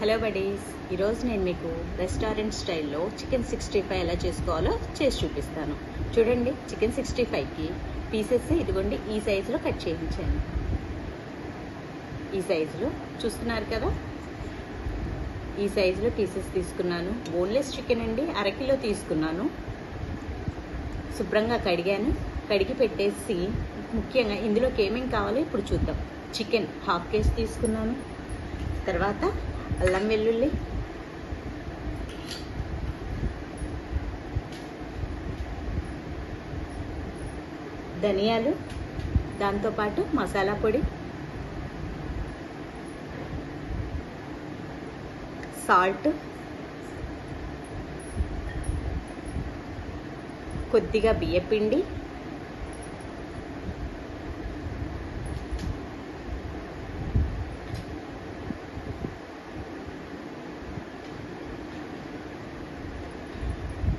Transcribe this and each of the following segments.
Hello buddies, ఈరోజు నేను మీకు రెస్టారెంట్ స్టైల్లో చికెన్ 65 ఎలా చేసుకోవాలో చేసి చూపిస్తాను. చూడండి, చికెన్ 65కి పీసెస్ ఇదిగోండి ఈ సైజులో కట్ చేయించాను. ఈ సైజులో చూస్తున్నారు కదా, ఈ సైజులో పీసెస్ తీసుకున్నాను. బోన్లెస్ చికెన్ అండి, అరకిలో తీసుకున్నాను. శుభ్రంగా కడిగాను. కడిగి పెట్టేసి ముఖ్యంగా ఇందులోకి ఏమేమి కావాలో ఇప్పుడు చూద్దాం. చికెన్ హాఫ్ కేజీ తీసుకున్నాను. తర్వాత అల్లం వెల్లుల్లి, ధనియాలు, దాంతోపాటు మసాలా పొడి, సాల్ట్, కొద్దిగా బియ్యపిండి,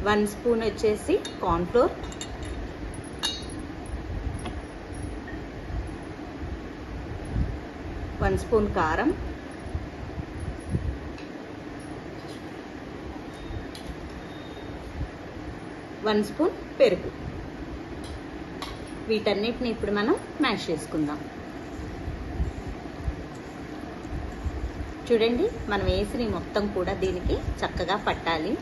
వన్ స్పూన్ వచ్చేసి కార్న్ఫ్లోర్, వన్ స్పూన్ కారం, వన్ స్పూన్ పెరుగు. వీటన్నిటిని ఇప్పుడు మనం మ్యాష్ చేసుకుందాం. చూడండి, మనం వేసిన మొత్తం కూడా దీనికి చక్కగా పట్టాలి.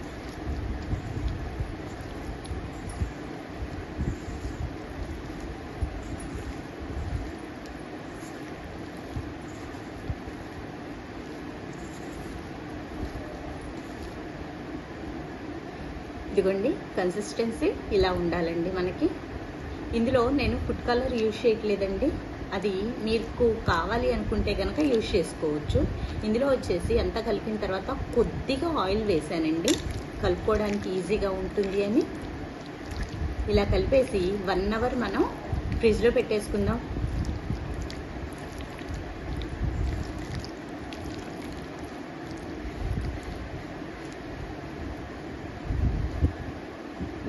ఇదిగోండి, కన్సిస్టెన్సీ ఇలా ఉండాలండి మనకి. ఇందులో నేను ఫుడ్ కలర్ యూజ్ చేయట్లేదండి, అది మీకు కావాలి అనుకుంటే కనుక యూజ్ చేసుకోవచ్చు. ఇందులో వచ్చేసి అంతా కలిపిన తర్వాత కొద్దిగా ఆయిల్ వేసానండి, కలుపుకోవడానికి ఈజీగా ఉంటుంది అని. ఇలా కలిపేసి 1 అవర్ మనం ఫ్రిడ్జ్లో పెట్టేసుకుందాం.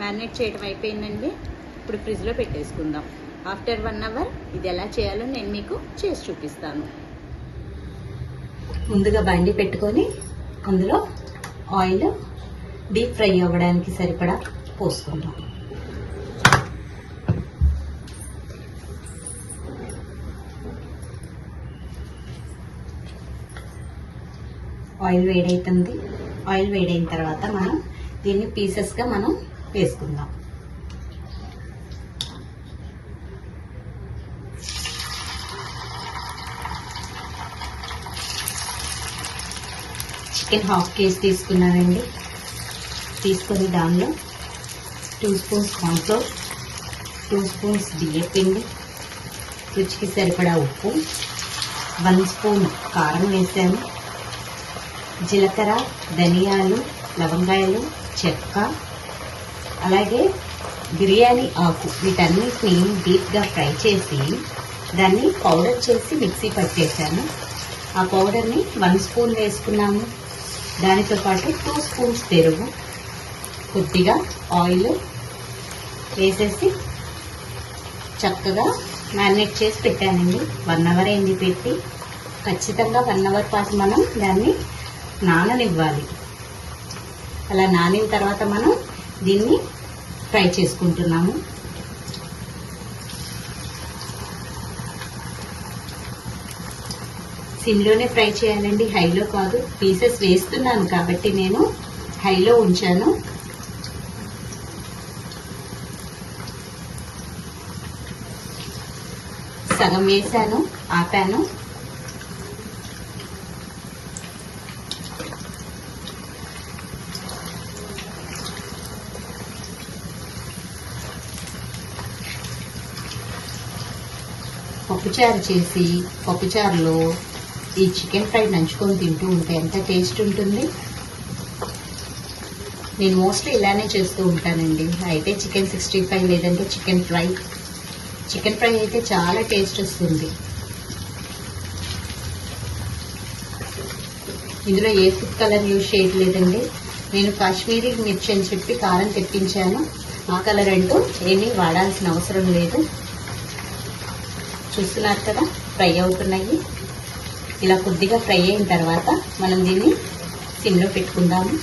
మ్యారినేట్ చేయడం అయిపోయిందండి. ఇప్పుడు ఫ్రిడ్జ్లో పెట్టేసుకుందాం. ఆఫ్టర్ 1 అవర్ ఇది ఎలా చేయాలో నేను మీకు చేసి చూపిస్తాను. ముందుగా బండి పెట్టుకొని అందులో ఆయిల్ డీప్ ఫ్రై అవ్వడానికి సరిపడా పోసుకుందాం. ఆయిల్ వేడవుతుంది. ఆయిల్ వేడైన తర్వాత మనం దీన్ని పీసెస్గా మనం వేసుకుందాం. చికెన్ హాఫ్ కేజీ తీసుకున్నానండి. తీసుకొని దానిలో 2 స్పూన్స్ కార్న్ఫ్లోర్, 2 స్పూన్స్ బియ్యపిండి, రుచికి సరిపడా ఉప్పు, 1 స్పూన్ కారం వేసాను. జీలకర్ర, ధనియాలు, లవంగాయలు, చెక్క, అలాగే బిర్యానీ ఆకు, వీటన్నిటిని డీప్గా ఫ్రై చేసి దాన్ని పౌడర్ చేసి మిక్సీ పట్టేశాను. ఆ పౌడర్ని 1 స్పూన్ వేసుకున్నాము. దానితో పాటు 2 స్పూన్స్ పెరుగు, కొద్దిగా ఆయిల్ వేసేసి చక్కగా మ్యారినేట్ చేసి పెట్టానండి. 1 అవర్ అయింది పెట్టి. ఖచ్చితంగా 1 అవర్ పాటు మనం దాన్ని నాననివ్వాలి. అలా నానిన తర్వాత మనం దీన్ని ఫ్రై చేసుకుంటున్నాము. సిమ్లోనే ఫ్రై చేయాలండి, హైలో కాదు. పీసెస్ వేస్తున్నాను కాబట్టి నేను హైలో ఉంచాను. సగం వేసాను, ఆపాను. పప్పుచారు చేసి పప్పుచారులో ఈ చికెన్ ఫ్రై నంచుకొని తింటూ ఉంటే ఎంత టేస్ట్ ఉంటుంది. నేను మోస్ట్లీ ఇలానే చేస్తూ ఉంటానండి. అయితే చికెన్ 65 లేదంటే చికెన్ ఫ్రై. చికెన్ ఫ్రై అయితే చాలా టేస్ట్ వస్తుంది. ఇందులో ఏ ఫుడ్ కలర్ యూజ్ చేయట్లేదండి. నేను కాశ్మీరీ మిర్చి అని చెప్పి కారం తెప్పించాను. ఆ కలర్ అంటూ ఏమీ వాడాల్సిన అవసరం లేదు. చూస్తున్నారు కదా, ఫ్రై అవుతున్నాయి. ఇలా కొద్దిగా ఫ్రై అయిన తర్వాత మనం దీన్ని సిమ్లో పెట్టుకుందాము.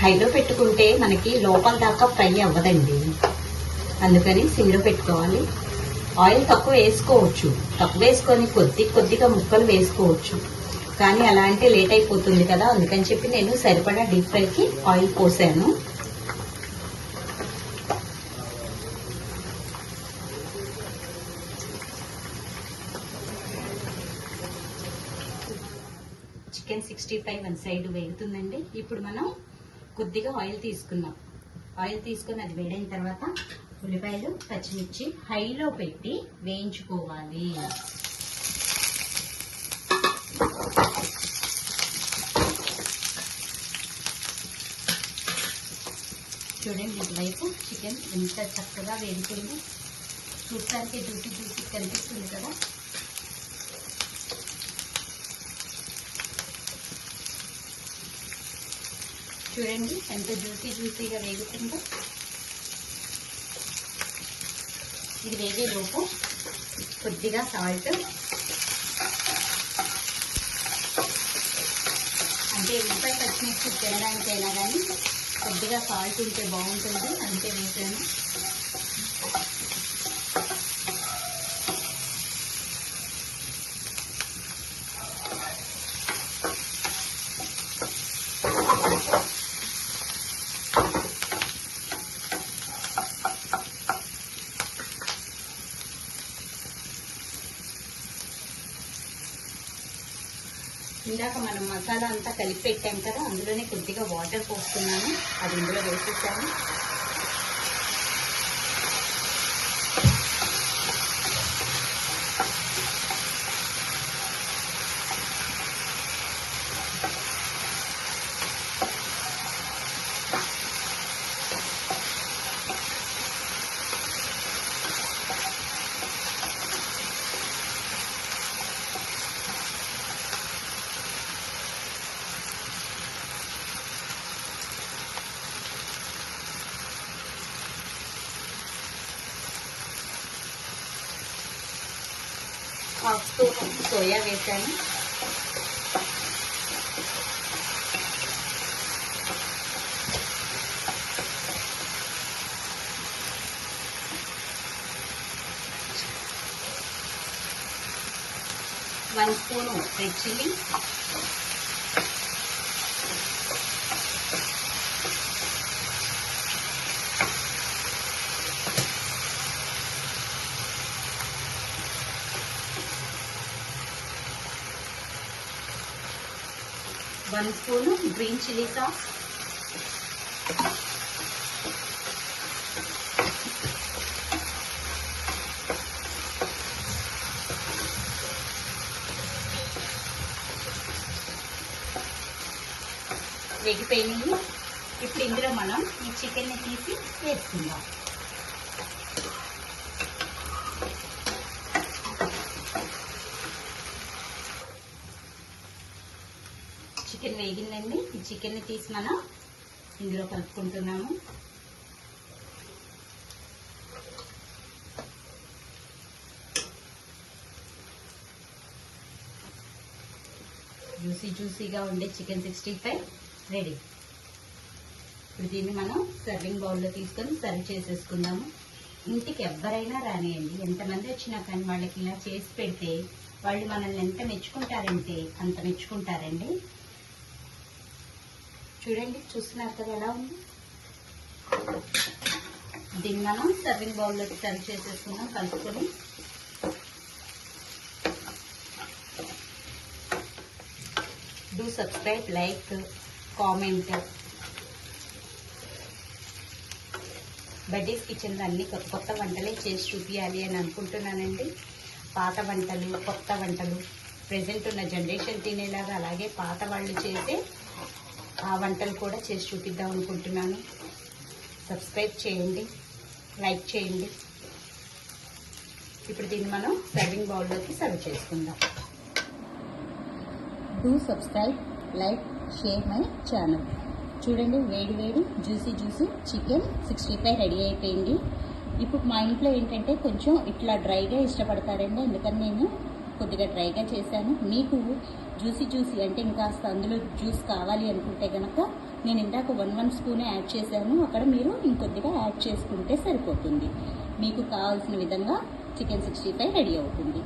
హైలో పెట్టుకుంటే మనకి లోపల దాకా ఫ్రై అవ్వదండి, అందుకని సిమ్లో పెట్టుకోవాలి. ఆయిల్ తక్కువ వేసుకోవచ్చు, తక్కువ వేసుకొని కొద్దిగా ముక్కలు వేసుకోవచ్చు, కానీ అలా అంటే లేట్ అయిపోతుంది కదా, అందుకని చెప్పి నేను సరిపడా డీప్ ఫ్రైకి ఆయిల్ పోసాను. చికెన్ 65 వన్ సైడ్ వేగుతుందండి. ఇప్పుడు మనం కొద్దిగా ఆయిల్ తీసుకున్నాం. ఆయిల్ తీసుకొని అది వేడైన తర్వాత ఉల్లిపాయలు పచ్చిమిర్చి హైలో పెట్టి వేయించుకోవాలి. చూడండి, ఇటువైపు చికెన్ ఎంత చక్కగా వేగుతుంది, చూడటానికి జ్యూసీ కనిపిస్తుంది కదా. చూడండి ఎంత జ్యూసీగా వేగుతుందో. ఇది వేగేలోపు కొద్దిగా సాల్ట్, అంటే ఉల్లిపాయ పచ్చిమిర్చి తినడానికైనా కానీ కొద్దిగా సాల్ట్ ఉంటే బాగుంటుంది, అంతే వేసాను. ఇందాక మనం మసాలా అంతా కలిపి పెట్టాం కదా, అందులోనే కొద్దిగా వాటర్ పోస్తున్నాను, అది ఇందులో వేసేసాను. హాఫ్ స్పూన్ సోయా వేసాను. One spoon red chilli, one spoon green chilli sauce, వేగిపోయినాయి. ఇప్పుడు ఇందులో మనం ఈ చికెన్ని తీసి వేసుకుందాం. చికెన్ వేగిందండి. ఈ చికెన్ని తీసి మనం ఇందులో కలుపుకుంటున్నాము. జ్యూసీగా ఉండే చికెన్ 65 రెడీ. ఇప్పుడు దీన్ని మనం సర్వింగ్ బౌల్లో తీసుకొని సర్వ్ చేసేసుకుందాము. ఇంటికి ఎవరైనా రానియండి, ఎంతమంది వచ్చినా కానీ వాళ్ళకి ఇలా చేసి పెడితే వాళ్ళు మనల్ని ఎంత మెచ్చుకుంటారంటే అంత మెచ్చుకుంటారండి. చూడండి, చూస్తున్నారు కదా ఎలా ఉంది. దీన్ని మనం సర్వింగ్ బౌల్లోకి సర్వ్ చేసేసుకున్నాం కలుపుకొని. Do subscribe, like, comment. Buddies కిచెన్లో అన్ని కొత్త వంటలే చేసి చూపించాలి అని అనుకుంటున్నానండి. పాత వంటలు, కొత్త వంటలు, ప్రెజెంట్ ఉన్న జనరేషన్ తినేలాగా అలాగే పాత వాళ్ళు చేసే ఆ వంటలు కూడా చేసి చూపిద్దాం అనుకుంటున్నాను. సబ్స్క్రైబ్ చేయండి, లైక్ చేయండి. ఇప్పుడు దీన్ని మనం సర్వింగ్ బౌల్లోకి సర్వ్ చేసుకుందాం. Do subscribe, like, share my channel. చూడండి, వేడి వేడి జ్యూసీ చికెన్ 65 రెడీ అయిపోయింది. ఇప్పుడు మా ఇంట్లో ఏంటంటే కొంచెం ఇట్లా డ్రైగా ఇష్టపడతారండి, అందుకని నేను కొద్దిగా డ్రైగా చేశాను. మీకు జ్యూసీ అంటే ఇంకాస్త అందులో జ్యూస్ కావాలి అనుకుంటే కనుక నేను ఇందాక 1 స్పూనే యాడ్ చేశాను, అక్కడ మీరు ఇంకొద్దిగా యాడ్ చేసుకుంటే సరిపోతుంది. మీకు కావాల్సిన విధంగా చికెన్ 65 రెడీ అవుతుంది.